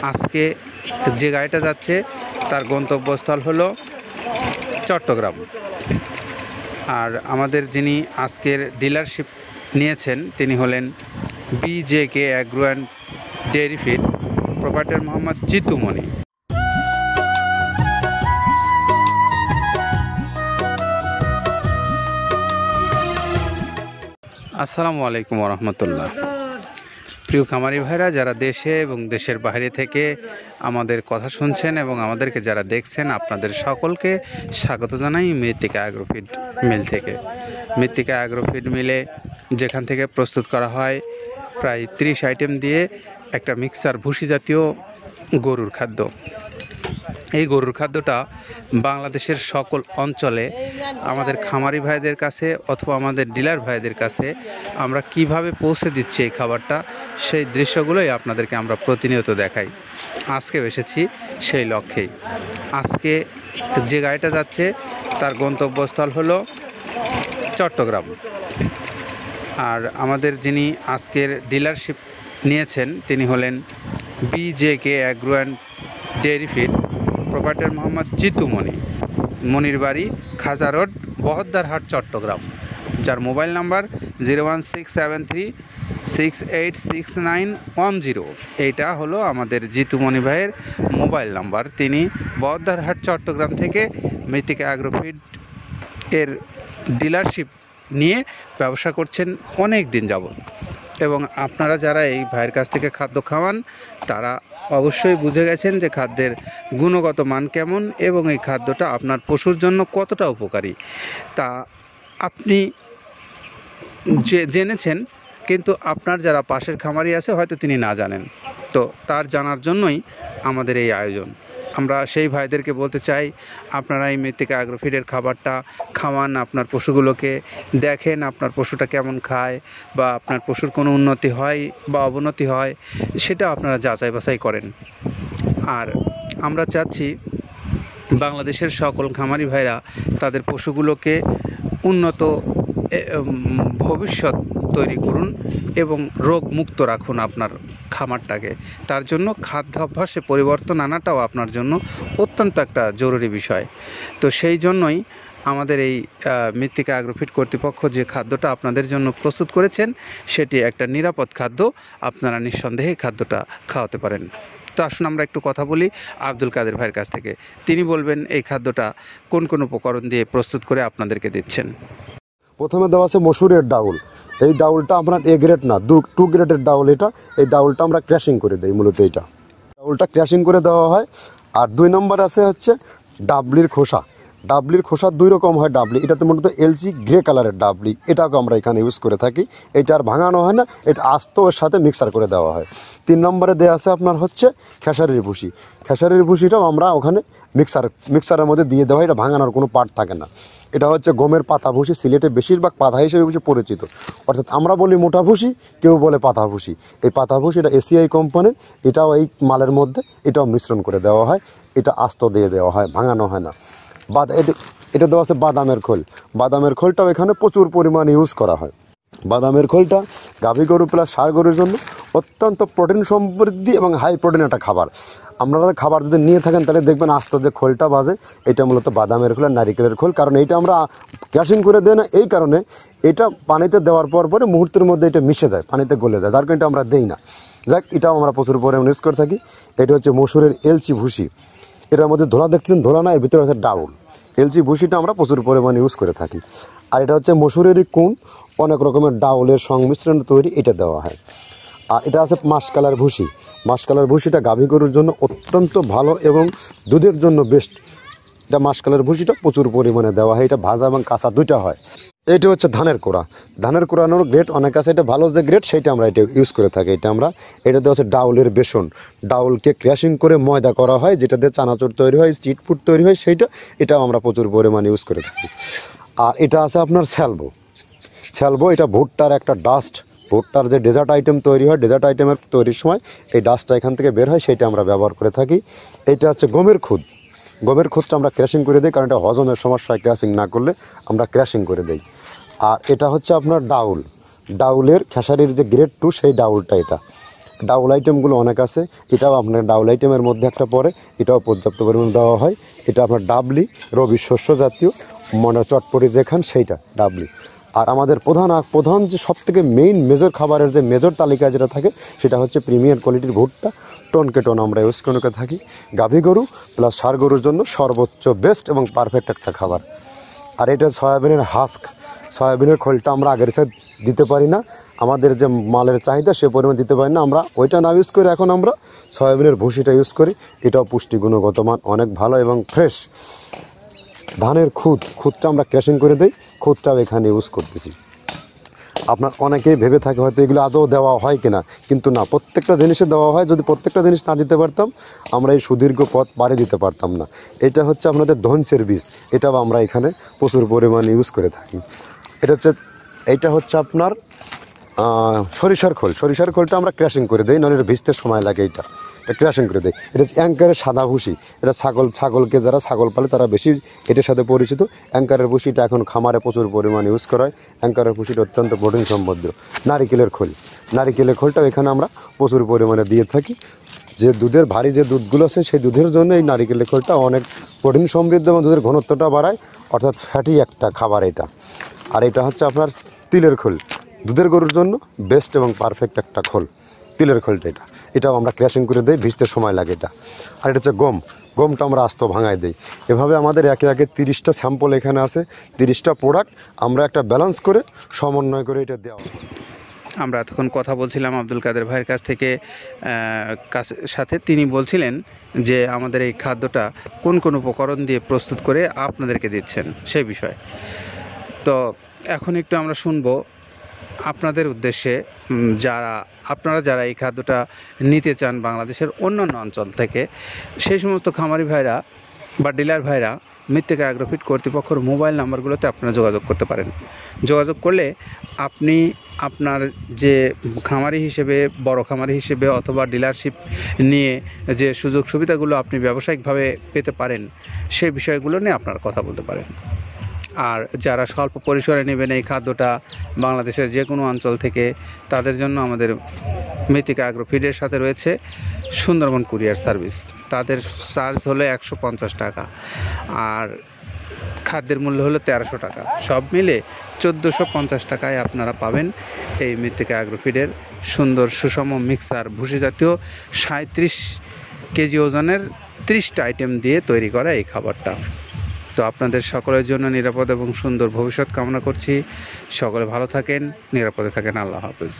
আজকে যে গাড়িটা যাচ্ছে তার গন্তব্যস্থল হলো চট্টগ্রাম। আর আমাদের যিনি আজকের ডিলারশিপ নিয়েছেন তিনি হলেন BJK agro and dairy feed, proprietor Mohammad Jitu Moni. আসসালামু আলাইকুম রহমতুল্লাহ। প্রিয় খামারি ভাইরা যারা দেশে এবং দেশের বাইরে থেকে আমাদের কথা শুনছেন এবং আমাদেরকে যারা দেখছেন, আপনাদের সকলকে স্বাগত জানাই মৃত্তিকা অ্যাগ্রোফিড মিল থেকে। মৃত্তিকা অ্যাগ্রোফিড মিলে যেখান থেকে প্রস্তুত করা হয় প্রায় 30 আইটেম দিয়ে একটা মিক্সার ভুসি জাতীয় গরুর খাদ্য। এই গরুর খাদ্যটা বাংলাদেশের সকল অঞ্চলে আমাদের খামারি ভাইদের কাছে অথবা আমাদের ডিলার ভাইদের কাছে আমরা কিভাবে পৌঁছে দিচ্ছি এই খাবারটা, সেই দৃশ্যগুলোই আপনাদেরকে আমরা প্রতিনিয়ত দেখাই। আজকে এসেছি সেই লক্ষ্যেই। আজকে যে গাড়িটা যাচ্ছে তার গন্তব্যস্থল হলো চট্টগ্রাম। আর আমাদের যিনি আজকের ডিলারশিপ নিয়েছেন তিনি হলেন BJK agro and dairy feed, proprietor Mohammad Jitu Moni. মনির বাড়ি খাজা রোড, বহদ্দারহাট, চট্টগ্রাম। যার মোবাইল নাম্বার 01673686910। এইটা হলো আমাদের জিতু মনি ভাইয়ের মোবাইল নাম্বার। তিনি বহদ্দারহাট, চট্টগ্রাম থেকে মৃত্তিকা অ্যাগ্রোফিড এর ডিলারশিপ নিয়ে ব্যবসা করছেন অনেক দিন যাবত। এবং আপনারা যারা এই ভাইয়ের কাছ থেকে খাদ্য খাওয়ান তারা অবশ্যই বুঝে গেছেন যে খাদ্যের গুণগত মান কেমন এবং এই খাদ্যটা আপনার পশুর জন্য কতটা উপকারী তা আপনি জেনেছেন, কিন্তু আপনার যারা পাশের খামারি আছে হয়তো তিনি না জানেন। তো তার জানার জন্যই আমাদের এই আয়োজন। আমরা সেই ভাইদেরকে বলতে চাই, আপনারা এই মৃত্তিকা অ্যাগ্রোফিডের খাবারটা খাওয়ান, আপনার পশুগুলোকে দেখেন আপনার পশুটা কেমন খায়, বা আপনার পশুর কোনো উন্নতি হয় বা অবনতি হয় সেটা আপনারা যাচাই বাছাই করেন। আর আমরা চাচ্ছি বাংলাদেশের সকল খামারি ভাইরা তাদের পশুগুলোকে উন্নত ভবিষ্যৎ তৈরি করুন এবং রোগ মুক্ত রাখুন আপনার খামারটাকে। তার জন্য খাদ্যাভ্যাসে পরিবর্তন আনাটাও আপনার জন্য অত্যন্ত একটা জরুরি বিষয়। তো সেই জন্যই আমাদের এই মৃত্তিকা অ্যাগ্রোফিড কর্তৃপক্ষ যে খাদ্যটা আপনাদের জন্য প্রস্তুত করেছেন সেটি একটা নিরাপদ খাদ্য। আপনারা নিঃসন্দেহে খাদ্যটা খাওয়াতে পারেন। তো আসুন আমরা একটু কথা বলি আব্দুল কাদের ভাইয়ের কাছ থেকে। তিনি বলবেন এই খাদ্যটা কোন কোন উপকরণ দিয়ে প্রস্তুত করে আপনাদেরকে দিচ্ছেন। প্রথমে দেওয়া আছে মসুরের ডাউল। এই ডাউলটা আপনার A গ্রেড না, 2 গ্রেডের ডাউল এটা। এই ডাউলটা আমরা ক্র্যাশিং করে দিই, মূলত এইটা ডাউলটা ক্র্যাশিং করে দেওয়া হয়। আর 2 নম্বর আছে হচ্ছে ডাবলির খোসা। ডাবলির খোসা 2 রকম হয় ডাবলি, এটাতে মূলত LG গ্রে কালারের ডাবলি, এটাকে আমরা এখানে ইউজ করে থাকি। এটা আর ভাঙানো হয় না, এটা আস্ত এর সাথে মিক্সার করে দেওয়া হয়। 3 নম্বরে দেওয়া আছে আপনার হচ্ছে খেসারির ভুসি। খেসারির ভুসিটাও আমরা ওখানে মিক্সারের মধ্যে দিয়ে দেওয়া হয়, এটা ভাঙানোর কোনো পার্ট থাকে না। এটা হচ্ছে গমের পাতা ভুসি, সিলেটে বেশিরভাগ পাতা হিসেবে পরিচিত। অর্থাৎ আমরা বলি মোটা ভুসি, কেউ বলে পাতা ভুসি। এই পাতা ভুসি এটা ACI কোম্পানির, এটাও এই মালের মধ্যে এটাও মিশ্রণ করে দেওয়া হয়, এটা আস্ত দিয়ে দেওয়া হয়, ভাঙানো হয় না। এটা দেওয়া আছে বাদামের খোল। বাদামের খোলটাও এখানে প্রচুর পরিমাণে ইউজ করা হয়। বাদামের খোলটা গাভী গরু প্লাস ষাঁড় গরুর জন্য অত্যন্ত প্রোটিন সমৃদ্ধি এবং হাই প্রোটিন একটা খাবার। আপনারা খাবার যদি নিয়ে থাকেন তাহলে দেখবেন আস্ত যে খোলটা বাজে, এটা মূলত বাদামের খোল আর নারিকেলের খোল। কারণ এইটা আমরা ক্র্যাশিং করে দেয় না, এই কারণে এটা পানিতে দেওয়ার পরে মুহূর্তের মধ্যে এটা মিশে যায়, পানিতে গলে যায়, যার কারণে এটা আমরা দেই না। যাক, এটাও আমরা প্রচুর পরিমাণে ইউজ করে থাকি। এটা হচ্ছে মসুরের LG ভুসি। এটার মধ্যে ধোলা দেখছেন, ধোলা না, এর ভিতরে হচ্ছে ডাউল। LG ভুসিটা আমরা প্রচুর পরিমাণে ইউজ করে থাকি। আর এটা হচ্ছে মসুরেরই কুন, অনেক রকমের ডাউলের সংমিশ্রণ তৈরি, এটা দেওয়া হয়। আর এটা আছে মাসকালার ভুসি। মাসকালার ভুসিটা গাভী গরুর জন্য অত্যন্ত ভালো এবং দুধের জন্য বেস্ট। এটা মাসকালার ভুসিটা প্রচুর পরিমাণে দেওয়া হয়, এটা ভাজা এবং কাঁচা দুইটা হয়। এটা হচ্ছে ধানের কোড়া। ধানের কোড়ানোর গ্রেড অনেক আছে, এটা ভালো যে গ্রেড সেইটা আমরা এটা ইউজ করে থাকি। এটা দেওয়া হচ্ছে ডাউলের বেসন। ডাউলকে ক্র্যাশিং করে ময়দা করা হয়, যেটা দিয়ে চানাচুর তৈরি হয়, স্ট্রিট ফুড তৈরি হয়, এটাও আমরা প্রচুর পরিমাণে ইউজ করে থাকি। আর এটা আছে আপনার স্যালবো। এটা ভুট্টার একটা ডাস্ট। ভুট্টার যে ডেজার্ট আইটেম তৈরি হয়, ডেজার্ট আইটেমের তৈরির সময় এই ডাস্টটা এখান থেকে বের হয়, সেইটা আমরা ব্যবহার করে থাকি। এটা হচ্ছে গমের খুদ। গমের খুদটা আমরা ক্র্যাশিং করে দিই, কারণ এটা হজমের সমস্যায় ক্র্যাশিং না করলে আমরা ক্র্যাশিং করে দিই। আর এটা হচ্ছে আপনার ডাউলের খেসারির যে গ্রেড 2 সেই ডাউলটা। এটা ডাউল আইটেমগুলো অনেক আছে, এটাও আপনার ডাউল আইটেমের মধ্যে একটা পড়ে, এটাও পর্যাপ্ত পরিমাণ দেওয়া হয়। এটা আপনার ডাবলি, রবি শস্য জাতীয়, মনে চটপটি দেখান সেইটা ডাবলি। আর আমাদের প্রধান যে সবথেকে মেইন মেজর খাবারের যে মেজর তালিকা যেটা থাকে সেটা হচ্ছে প্রিমিয়ার কোয়ালিটির ভুট্টা, টনকে টন আমরা ইউজ করে থাকি। গাভী গরু প্লাস ষাঁড় গরুর জন্য সর্বোচ্চ বেস্ট এবং পারফেক্ট একটা খাবার। আর এটা সয়াবিনের হাস্ক, সয়াবিনের খোলটা আমরা আগের সাথে দিতে পারি না, আমাদের যে মালের চাহিদা সে পরিমাণ দিতে পারি না, আমরা ওইটা না ইউজ করে এখন আমরা সয়াবিনের ভুসিটা ইউজ করি। এটাও পুষ্টি গুণগত মান অনেক ভালো এবং ফ্রেশ। ধানের খুদটা আমরা ক্র্যাশিং করে দিই, খুদটাও এখানে ইউজ করতেছি। আপনার অনেকেই ভেবে থাকে হয়তো এগুলো আদৌ দেওয়া হয় কিনা, কিন্তু না, প্রত্যেকটা জিনিসে দেওয়া হয়। যদি প্রত্যেকটা জিনিস না দিতে পারতাম আমরা এই সুদীর্ঘ পথ পাড়ি দিতে পারতাম না। এটা হচ্ছে আপনাদের ধনসের বীজ, এটাও আমরা এখানে প্রচুর পরিমাণে ইউজ করে থাকি। এইটা হচ্ছে আপনার সরিষার খোলটা আমরা ক্র্যাশিং করে দিই, নাহলে এটা ভিজতে সময় লাগে। এটা ক্র্যাশিং করে দেয়। এটা অ্যাঙ্কারের সাদা ভুসি, এটা ছাগলকে যারা ছাগল পালে তারা বেশি এটার সাথে পরিচিত। অ্যাঙ্কারের ভুসিটা এখন খামারে প্রচুর পরিমাণে ইউজ করা হয়। অ্যাঙ্কারের ভুসিটা অত্যন্ত প্রোটিন সমৃদ্ধ। নারিকেলের খোলটাও এখানে আমরা প্রচুর পরিমাণে দিয়ে থাকি। যে দুধের ভারী যে দুধগুলো আছে সেই দুধের জন্য এই নারিকেলের খোলটা অনেক প্রোটিন সমৃদ্ধ এবং দুধের ঘনত্বটা বাড়ায়, অর্থাৎ ফ্যাটি একটা খাবার এটা। আর এটা হচ্ছে আপনার তিলের খোল, দুধের গরুর জন্য বেস্ট এবং পারফেক্ট একটা খোল, তিলের খোলটা। এটাও আমরা ক্র্যাশিং করে দিই, ভিজতে সময় লাগে এটা। আর এটা হচ্ছে গমটা আমরা আস্ত ভাঙায় দিই। এভাবে আমাদের একে 30টা স্যাম্পল এখানে আছে, 30টা প্রোডাক্ট আমরা একটা ব্যালেন্স করে সমন্বয় করে এটা দেওয়া। আমরা এতক্ষণ কথা বলছিলাম আব্দুল কাদের ভাইয়ের সাথে। তিনি বলছিলেন যে আমাদের এই খাদ্যটা কোন কোন উপকরণ দিয়ে প্রস্তুত করে আপনাদেরকে দিচ্ছেন সেই বিষয়ে। তো এখন একটু আমরা শুনবো আপনাদের উদ্দেশ্যে, আপনারা যারা এই খাদ্যটা নিতে চান বাংলাদেশের অন্যান্য অঞ্চল থেকে, সেই সমস্ত খামারি ভাইরা বা ডিলার ভাইরা মৃত্তিকা অ্যাগ্রোফিট কর্তৃপক্ষের মোবাইল নাম্বারগুলোতে আপনারা যোগাযোগ করতে পারেন। যোগাযোগ করলে আপনি আপনার যে খামারি হিসেবে, বড় খামারি হিসেবে অথবা ডিলারশিপ নিয়ে যে সুযোগ সুবিধাগুলো আপনি ব্যবসায়িকভাবে পেতে পারেন সেই বিষয়গুলো নিয়ে আপনারা কথা বলতে পারেন। আর যারা স্বল্প পরিসরে নেবেন এই খাদ্যটা বাংলাদেশের যে কোনো অঞ্চল থেকে, তাদের জন্য আমাদের মৃত্তিকা অ্যাগ্রোফিডের সাথে রয়েছে সুন্দরবন কুরিয়ার সার্ভিস। তাদের চার্জ হলো 150 টাকা, আর খাদ্যের মূল্য হলো 1300 টাকা। সব মিলে 1450 টাকায় আপনারা পাবেন এই মৃত্তিকা অ্যাগ্রোফিডের সুন্দর সুষম মিক্সার ভুসি জাতীয় 37 কেজি ওজনের 30টা আইটেম দিয়ে তৈরি করা এই খাবারটা। তো আপনাদের সকলের জন্য নিরাপদ এবং সুন্দর ভবিষ্যৎ কামনা করছি। সকলে ভালো থাকেন, নিরাপদে থাকেন। আল্লাহ হাফেজ।